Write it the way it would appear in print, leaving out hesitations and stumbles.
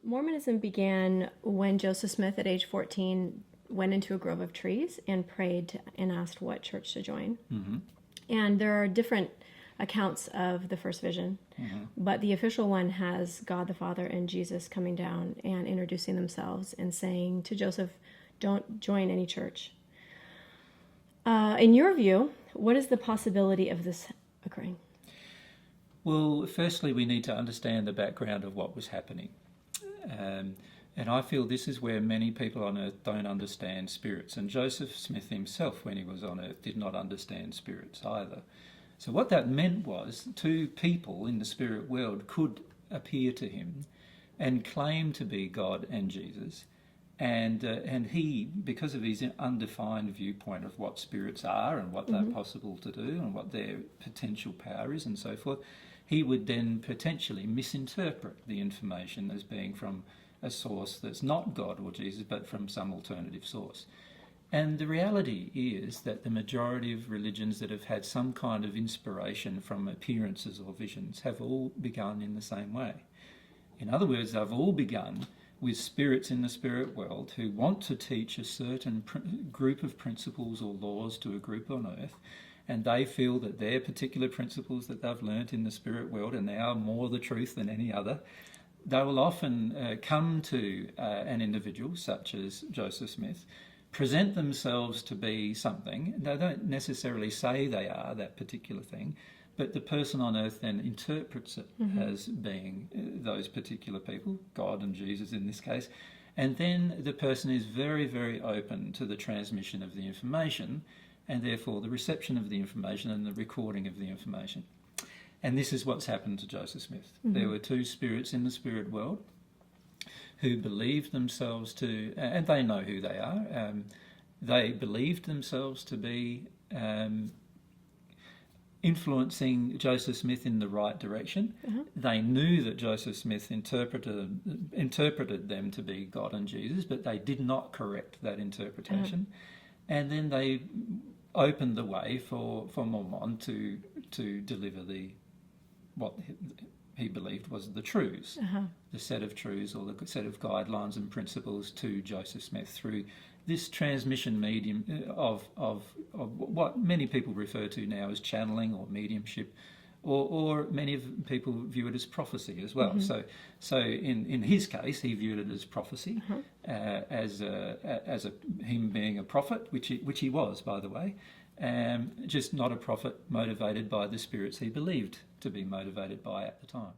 Mormonism began when Joseph Smith, at age 14, went into a grove of trees and prayed and asked what church to join. Mm-hmm. And there are different accounts of the first vision, but the official one has God the Father and Jesus coming down and introducing themselves and saying to Joseph, don't join any church. In your view, what is the possibility of this occurring? Well, firstly, we need to understand the background of what was happening. And I feel this is where many people on earth don't understand spirits. And Joseph Smith himself, when he was on earth, did not understand spirits either. So what that meant was two people in the spirit world could appear to him and claim to be God and Jesus. And he, because of his undefined viewpoint of what spirits are and what they're possible to do and what their potential power is and so forth, he would then potentially misinterpret the information as being from a source that's not God or Jesus, but from some alternative source. And the reality is that the majority of religions that have had some kind of inspiration from appearances or visions have all begun in the same way. In other words, they've all begun with spirits in the spirit world who want to teach a certain group of principles or laws to a group on earth, and they feel that their particular principles that they've learnt in the spirit world are now more the truth than any other. They will often come to an individual such as Joseph Smith, present themselves to be something. They don't necessarily say they are that particular thing, but the person on earth then interprets it as being those particular people, God and Jesus in this case, and then the person is very, very open to the transmission of the information and therefore the reception of the information and the recording of the information. And this is what's happened to Joseph Smith. There were two spirits in the spirit world who believed themselves to, and they know who they are, they believed themselves to be influencing Joseph Smith in the right direction. They knew that Joseph Smith interpreted them to be God and Jesus, but they did not correct that interpretation. And then they opened the way for Mormon to deliver what he believed was the truths, the set of truths or the set of guidelines and principles to Joseph Smith through this transmission medium of what many people refer to now as channeling or mediumship, or many of people view it as prophecy as well. So in his case, he viewed it as prophecy, as him being a prophet, which he was, by the way, just not a prophet motivated by the spirits he believed to be motivated by at the time.